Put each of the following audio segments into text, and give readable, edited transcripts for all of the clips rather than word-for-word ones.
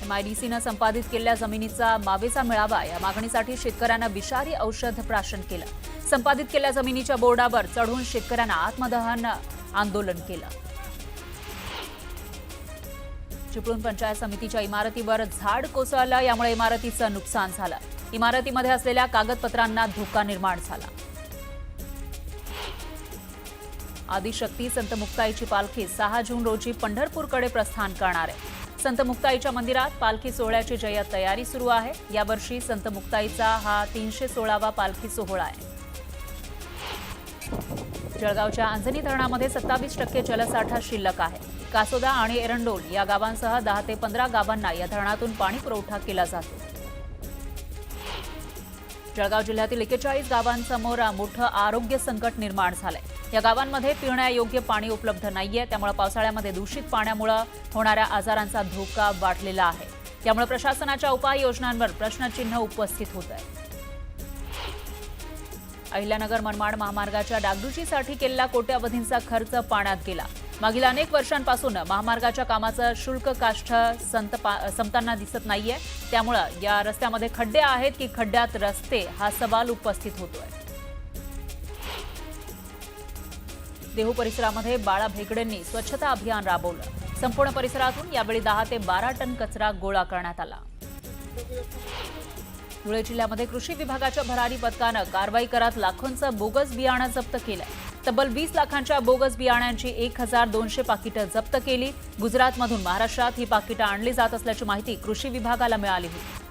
MIDCनं संपादित केलेल्या जमिनीचा मावेचा मिळावा या मागणीसाठी शेतकऱ्यांना विषारी औषध प्राशन केलं। संपादित केलेल्या जमिनीच्या बोर्डावर चढून शेतकऱ्यांना आत्मदहन आंदोलन केलं। चिपळूण पंचायत समितीच्या इमारतीवर झाड कोसळलं, यामुळे इमारतीचं नुकसान झालं। इमारतीमध्ये असलेल्या कागदपत्रांना धोका निर्माण झाला। आदिशक्ती संत मुक्ताईची पालखी 6 जून रोजी पंढरपूरकडे प्रस्थान करणार आहे। संत मुक्ताईच्या मंदिरात पालखी सोहळ्याची जय्यत तयारी सुरू आहे। यावर्षी संत मुक्ताईचा हा 316वा पालखी सोहळा आहे। जळगावच्या अंजनी धरणामध्ये 27% जलसाठा शिल्लक आहे। कासोदा आणि एरंडोल या गावांसह 10 ते 15 गावांना या धरणातून पाणी पुरवठा केला जातो। जळगाव जिल्ह्यातील 41 गावांसमोर मोठं आरोग्य संकट निर्माण झालंय। या गावांमध्ये पिण्यायोग्य पाणी उपलब्ध नाहीये, त्यामुळे पावसाळ्यामध्ये दूषित पाण्यामुळे होणाऱ्या आजारांचा धोका वाढलेला आहे। त्यामुळे प्रशासनाच्या उपाययोजनांवर प्रश्नचिन्ह उपस्थित होत आहे। अहिल्यानगर मनमाड महामार्गाच्या डागडुजीसाठी केलेला कोट्यावधींचा खर्च पाण्यात गेला। मागील अनेक वर्षांपासून महामार्गाच्या कामाचं शुल्क काष्ठ संपताना दिसत नाहीये, त्यामुळे या रस्त्यामध्ये खड्डे आहेत की खड्ड्यात रस्ते हा सवाल उपस्थित होतोय। देहू परिसरामध्ये बाळा भेकडेंनी स्वच्छता अभियान राबवलं। संपूर्ण परिसरातून यावेळी 10 ते 12 टन कचरा गोळा करण्यात आला। धुळे जिल्ह्यामध्ये कृषी विभागाच्या भरारी पथकानं कारवाई करत लाखोंचं बोगस बियाणं जप्त केलंय। तब्बल 20 लाखांच्या बोगस बियाण्यांची 1200 पाकिटं जप्त केली। गुजरातमधून महाराष्ट्रात ही पाकिटं आणली जात असल्याची माहिती कृषी विभागाला मिळाली होती।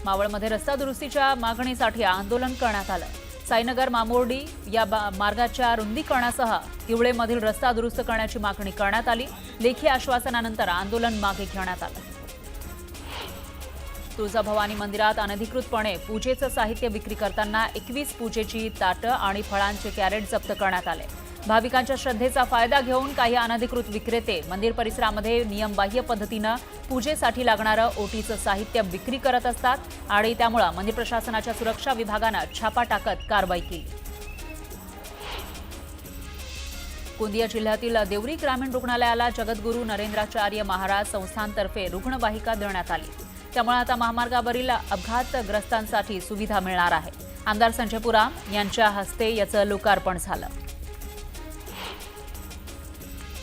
मावळमध्ये रस्ता दुरुस्तीच्या मागणीसाठी आंदोलन करण्यात आलं। साईनगर मामोर्डी या मार्गाच्या रुंदीकरणासह हिवळेमधील रस्ता दुरुस्त करण्याची मागणी करण्यात आली। लेखी आश्वासनानंतर आंदोलन मागे घेण्यात आलं। तुळजाभवानी मंदिरात अनधिकृतपणे पूजेचं साहित्य विक्री करताना 21 पूजेची ताटं आणि फळांचे कॅरेट जप्त करण्यात आले। भाविकांच्या श्रद्धेचा फायदा घेऊन काही अनधिकृत विक्रेते मंदिर परिसरामध्ये नियमबाह्य पद्धतीनं पूजेसाठी लागणारं ओटीचं साहित्य विक्री करत असतात आणि त्यामुळे मंदिर प्रशासनाच्या सुरक्षा विभागानं छापा टाकत कारवाई केली। गोंदिया जिल्ह्यातील देवरी ग्रामीण रुग्णालयाला जगद्गुरू नरेंद्राचार्य महाराज संस्थानतर्फे रुग्णवाहिका देण्यात आली। त्यामुळे आता महामार्गावरील अपघातग्रस्तांसाठी सुविधा मिळणार आहे। आमदार संजय पुराम यांच्या हस्ते याचं लोकार्पण झालं।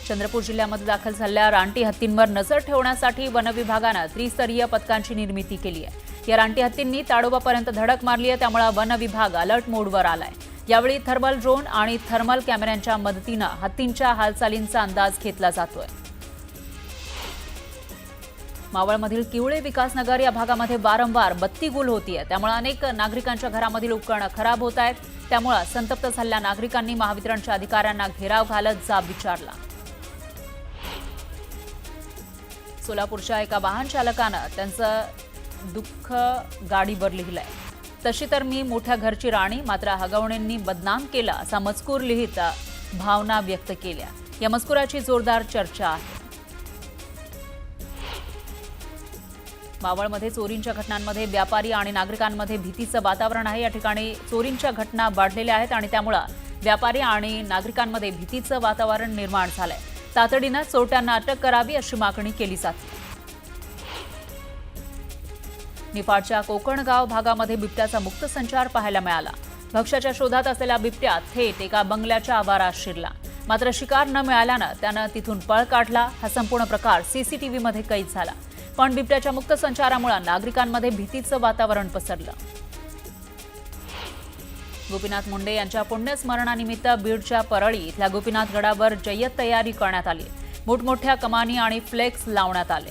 चंद्रपूर जिल्ह्यामध्ये दाखल झालेल्या रानटी हत्तींवर नजर ठेवण्यासाठी वन विभागानं त्रिस्तरीय पथकांची निर्मिती केली आहे। या रानटी हत्तींनी ताडोबापर्यंत धडक मारली आहे, त्यामुळे वन विभाग अलर्ट मोडवर आलाय। यावेळी थर्मल ड्रोन आणि थर्मल कॅमेऱ्यांच्या मदतीनं हत्तींच्या हालचालींचा अंदाज घेतला जातोय। मावळमधील किवळे विकासनगर या भागामध्ये वारंवार बत्ती गुल होतीये, त्यामुळे अनेक नागरिकांच्या घरामधील उपकरणं खराब होत आहेत। त्यामुळे संतप्त झालेल्या नागरिकांनी महावितरणच्या अधिकाऱ्यांना घेराव घालत जाब विचारला। सोलापूरच्या एका वाहन चालकानं त्यांचं दुःख गाडीवर लिहिलंय। तशी तर मी मोठ्या घरची राणी, मात्र हगवणेंनी बदनाम केला असा मजकूर लिहित भावना व्यक्त केल्या। या मजकुराची जोरदार चर्चा आहे। मावळमध्ये चोरींच्या घटनांमध्ये व्यापारी आणि नागरिकांमध्ये भीतीचं वातावरण आहे। या ठिकाणी चोरींच्या घटना वाढलेल्या आहेत आणि त्यामुळे व्यापारी आणि नागरिकांमध्ये भीतीचं वातावरण निर्माण झालंय। तातडीनं चोरट्यांना अटक करावी अशी मागणी केली जाते। निफाडच्या कोकणगाव भागामध्ये बिबट्याचा मुक्त संचार पाहायला मिळाला। भक्ष्याच्या शोधात असलेला बिबट्या थेट एका बंगल्याच्या आवारात शिरला, मात्र शिकार न मिळाल्यानं त्यानं तिथून पळ काढला। हा संपूर्ण प्रकार सीसीटीव्हीमध्ये कैद झाला, पण बिबट्याच्या मुक्त संचारामुळे नागरिकांमध्ये भीतीचं वातावरण पसरलं। गोपीनाथ मुंडे यांच्या पुण्यस्मरणानिमित्त बीडच्या परळी इथल्या गोपीनाथ गडावर जय्यत तयारी करण्यात आली। मोठमोठ्या कमानी आणि फ्लेक्स लावण्यात आले।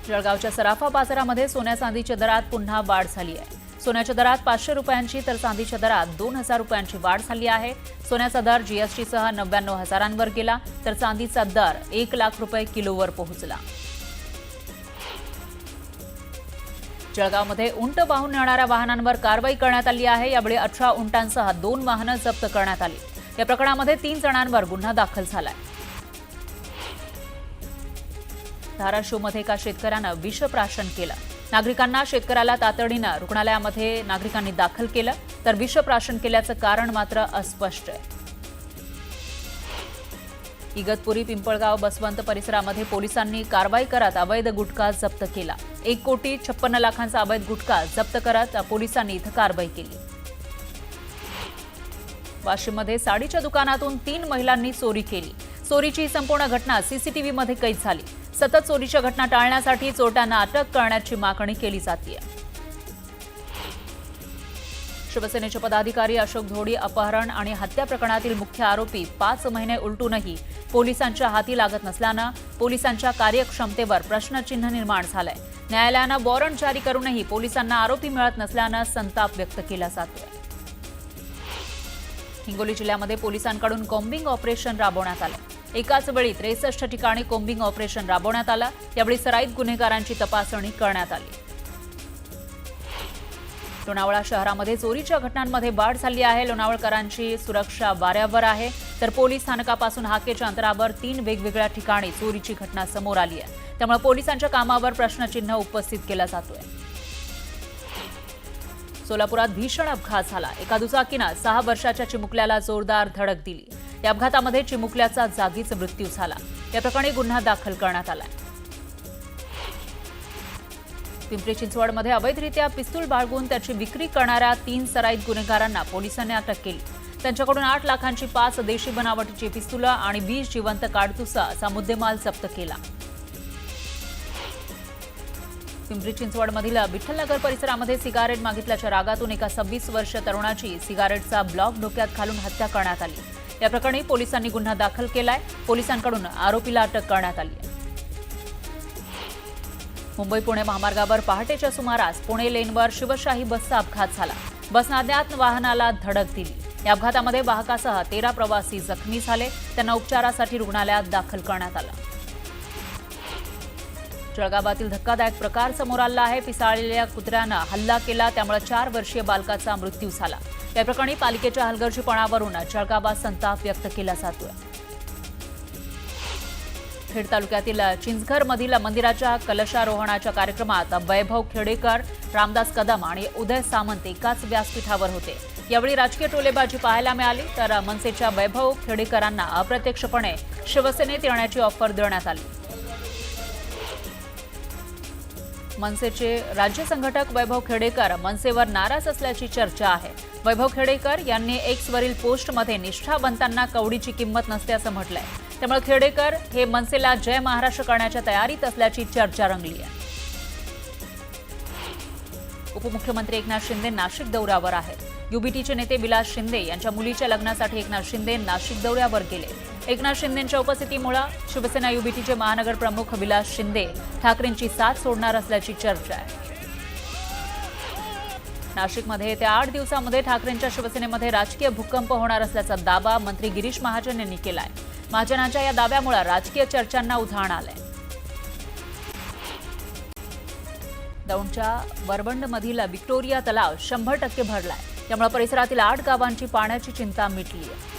जळगावच्या सराफा बाजारामध्ये सोन्या चांदीच्या दरात पुन्हा वाढ झाली आहे। सोन्याच्या दरात 500 रुपयांची तर चांदीच्या दरात 2000 रुपयांची वाढ झाली आहे। सोन्याचा दर जीएसटीसह 99,000 गेला, तर चांदीचा दर 1 लाख रुपये किलोवर पोहोचला। जळगावमध्ये उंट वाहून नेणाऱ्या वाहनांवर कारवाई करण्यात आली आहे। यावेळी 18 उंटांसह 2 वाहनं जप्त करण्यात आली। या प्रकरणामध्ये 3 जणांवर गुन्हा दाखल झालाय। धाराशिवमध्ये एका शेतकऱ्यानं विषप्राशन केलं। नागरिकांना शेतकऱ्याला तातडीनं रुग्णालयामध्ये नागरिकांनी दाखल केलं, तर विषप्राशन केल्याचं कारण मात्र अस्पष्ट आहे। इगतपुरी पिंपळगाव बसवंत परिसरामध्ये पोलिसांनी कारवाई करत अवैध गुटखा जप्त केला। 1,56,00,000 अवैध गुटखा जप्त करत पोलिसांनी इथं कारवाई केली। वाशिममध्ये साडीच्या दुकानातून 3 महिलांनी चोरी केली। चोरीची ही संपूर्ण घटना सीसीटीव्हीमध्ये कैद झाली। सतत चोरीच्या घटना टाळण्यासाठी चोरट्यांना अटक करण्याची मागणी केली जाते। शिवसेनेचे पदाधिकारी अशोक धोडी अपहरण आणि हत्या प्रकरणातील मुख्य आरोपी 5 महिने उलटूनही पोलिसांच्या हाती लागत नसल्यानं पोलिसांच्या कार्यक्षमतेवर प्रश्नचिन्ह निर्माण झालंय। न्यायालयानं वॉरंट जारी करूनही पोलिसांना आरोपी मिळत नसल्यानं संताप व्यक्त केला जातोय। हिंगोली जिल्ह्यामध्ये पोलिसांकडून कॉम्बिंग ऑपरेशन राबवण्यात आलं। एकाच वेळी 63 ठिकाणी कॉम्बिंग ऑपरेशन राबवण्यात आलं। यावेळी सराईत गुन्हेगारांची तपासणी करण्यात आली। लोणावळा शहरामध्ये चोरीच्या घटनांमध्ये वाढ झाली आहे। लोणावळकरांची सुरक्षा वाऱ्यावर आहे, तर पोलीस स्थानकापासून हाकेच्या अंतरावर 3 वेगवेगळ्या ठिकाणी चोरीची घटना समोर आली आहे। त्यामुळे पोलिसांच्या कामावर प्रश्नचिन्ह उपस्थित केला जातोय। सोलापुरात भीषण अपघात झाला। एका दुचाकीनं 6 वर्षाच्या चिमुकल्याला जोरदार धडक दिली। या अपघातामध्ये चिमुकल्याचा जागीच मृत्यू झाला। या प्रकरणी गुन्हा दाखल करण्यात आलाय। पिंपरी चिंचवडमध्ये अवैधरित्या पिस्तूल बाळगून त्याची विक्री करणाऱ्या 3 सराईत गुन्हेगारांना पोलिसांनी अटक केली। त्यांच्याकडून 8 लाखांची 5 देशी बनावटीची पिस्तुलं आणि 20 जिवंत काडतुसा असा मुद्देमाल जप्त केला। पिंपरी चिंचवडमधील विठ्ठलनगर परिसरामध्ये सिगारेट मागितल्याच्या रागातून एका 26 वर्षीय तरुणाची सिगारेटचा ब्लॉक डोक्यात घालून हत्या करण्यात आली। या प्रकरणी पोलिसांनी गुन्हा दाखल केलाय। पोलिसांकडून आरोपीला अटक करण्यात आली आहे। मुंबई पुणे महामार्गावर पहाटेच्या सुमारास पुणे लेनवर शिवशाही बसचा अपघात झाला। बसनं अज्ञात वाहनाला धडक दिली। या अपघातामध्ये वाहकासह 13 प्रवासी जखमी झाले। त्यांना उपचारासाठी रुग्णालयात दाखल करण्यात आलं। जळगावातील धक्कादायक प्रकार समोर आला आहे। पिसाळलेल्या कुत्र्यानं हल्ला केला, त्यामुळे 4 वर्षीय बालकाचा मृत्यू झाला। या प्रकरणी पालिकेच्या हलगर्जीपणावरून जळगावात संताप व्यक्त केला जातोय। खेड तालुक्यातील चिंचघरमधील मंदिराच्या कलशारोहणाच्या कार्यक्रमात वैभव खेडेकर, रामदास कदम आणि उदय सामंत एकाच व्यासपीठावर होते। यावेळी राजकीय टोलेबाजी पाहायला मिळाली, तर मनसेच्या वैभव खेडेकरांना अप्रत्यक्षपणे शिवसेनेत येण्याची ऑफर देण्यात आली। मनसेचे राज्य संघटक वैभव खेडेकर मनसेवर नाराज असल्याची चर्चा आहे। वैभव खेडेकर यांनी एक्सवरील पोस्टमध्ये निष्ठावंतांना कवडीची किंमत नसते असं म्हटलंय। त्यामुळे खेडेकर हे मनसेला जय महाराष्ट्र करण्याच्या तयारीत असल्याची चर्चा रंगली आहे। उपमुख्यमंत्री एकनाथ शिंदे नाशिक दौऱ्यावर आहेत। युबीटीचे नेते विलास शिंदे यांच्या मुलीच्या लग्नासाठी एकनाथ शिंदे नाशिक दौऱ्यावर गेले। एकनाथ शिंदेंच्या उपस्थितीमुळे शिवसेना युबीटीचे महानगर प्रमुख विलास शिंदे ठाकरेंची साथ सोडणार असल्याची चर्चा आहे। नाशिकमध्ये येत्या 8 दिवसांमध्ये ठाकरेंच्या शिवसेनेमध्ये राजकीय भूकंप होणार असल्याचा दावा मंत्री गिरीश महाजन यांनी केलाय। महाजनांच्या या दाव्यामुळे राजकीय चर्चांना उधाण आलंय। दौंडच्या वरवंडमधील व्हिक्टोरिया तलाव 100% भरलाय। त्यामुळे परिसरातील 8 गावांची पाण्याची चिंता मिटली आहे।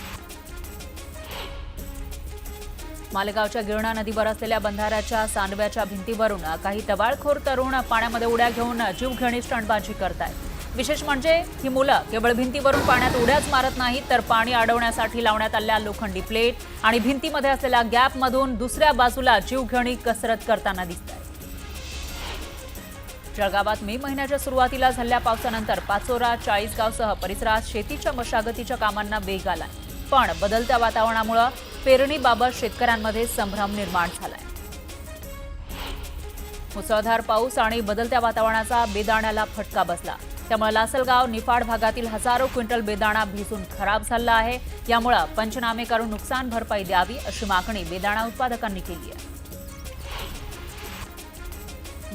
मालेगावच्या गिरणा नदीवर असलेल्या बंधाऱ्याच्या सांडव्याच्या भिंतीवरून काही टवाळखोर तरुण पाण्यामध्ये उड्या घेऊन जीवघेणी स्टंटबाजी करतायत। विशेष म्हणजे ही मुलं केवळ भिंतीवरून पाण्यात उड्याच मारत नाहीत, तर पाणी अडवण्यासाठी लावण्यात आलेल्या लोखंडी प्लेट आणि भिंतीमध्ये असलेल्या गॅपमधून दुसऱ्या बाजूला जीवघेणी कसरत करताना दिसतात। जळगावात मे महिन्याच्या सुरुवातीला झालेल्या पावसानंतर पाचोरा, चाळीसगावसह परिसरात शेतीच्या मशागतीच्या कामांना वेग आलाय। पण बदलत्या वातावरणामुळे पेरणीबाबत शेतकऱ्यांमध्ये संभ्रम निर्माण झालाय। मुसळधार पाऊस आणि बदलत्या वातावरणाचा बेदाण्याला फटका बसला। त्यामुळे लासलगाव, निफाड भागातील हजारो क्विंटल बेदाणा भिजून खराब झाला आहे। यामुळे पंचनामे करून नुकसान भरपाई द्यावी अशी मागणी बेदाणा उत्पादकांनी केली आहे।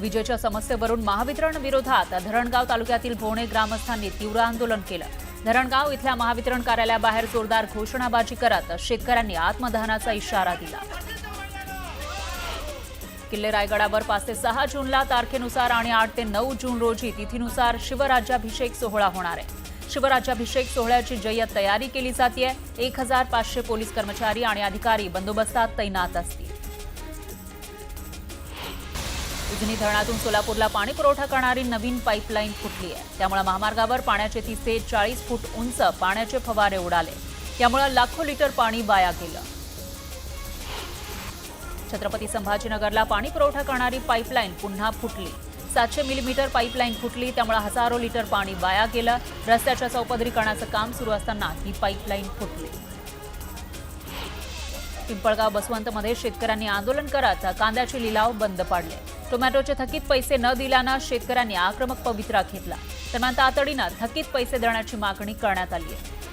विजेच्या समस्येवरून महावितरण विरोधात धरणगाव तालुक्यातील भोणे ग्रामस्थांनी तीव्र आंदोलन केलं। धरणगाव इथल्या महावितरण कार्यालयाबाहेर जोरदार घोषणाबाजी करत शेतकऱ्यांनी आत्मदहनाचा इशारा दिला। किल्ले रायगडावर 5 ते 6 जूनला तारखेनुसार आणि 8 ते 9 जून रोजी तिथीनुसार शिवराज्याभिषेक सोहळा होणार आहे। शिवराज्याभिषेक सोहळ्याची जय्यत तयारी केली जाते। 1500 पोलीस कर्मचारी आणि अधिकारी बंदोबस्तात तैनात असतील। उजनी धरणातून सोलापूरला पाणी पुरवठा करणारी नवीन पाईपलाईन फुटली आहे। त्यामुळे महामार्गावर पाण्याचे 30 ते 40 फूट उंच पाण्याचे फवारे उडाले। यामुळे लाखो लिटर पाणी वाया गेलं। छत्रपती संभाजीनगरला पाणी पुरवठा करणारी पाईपलाईन पुन्हा फुटली. 700 मिलीमीटर पाईपलाईन फुटली, त्यामुळे हजारो लिटर पाणी वाया गेलं. रस्त्याच्या चौपदरीकरणाचं काम सुरू असताना ही पाईपलाईन फुटली. पिंपळगाव बसवंतमध्ये शेतकऱ्यांनी आंदोलन करत कांद्याचे लिलाव बंद पाडले. टोमॅटोचे थकीत पैसे न दिल्यानं शेतकऱ्यांनी आक्रमक पवित्रा घेतला. दरम्यान तातडीनं थकीत पैसे देण्याची मागणी करण्यात आली आहे.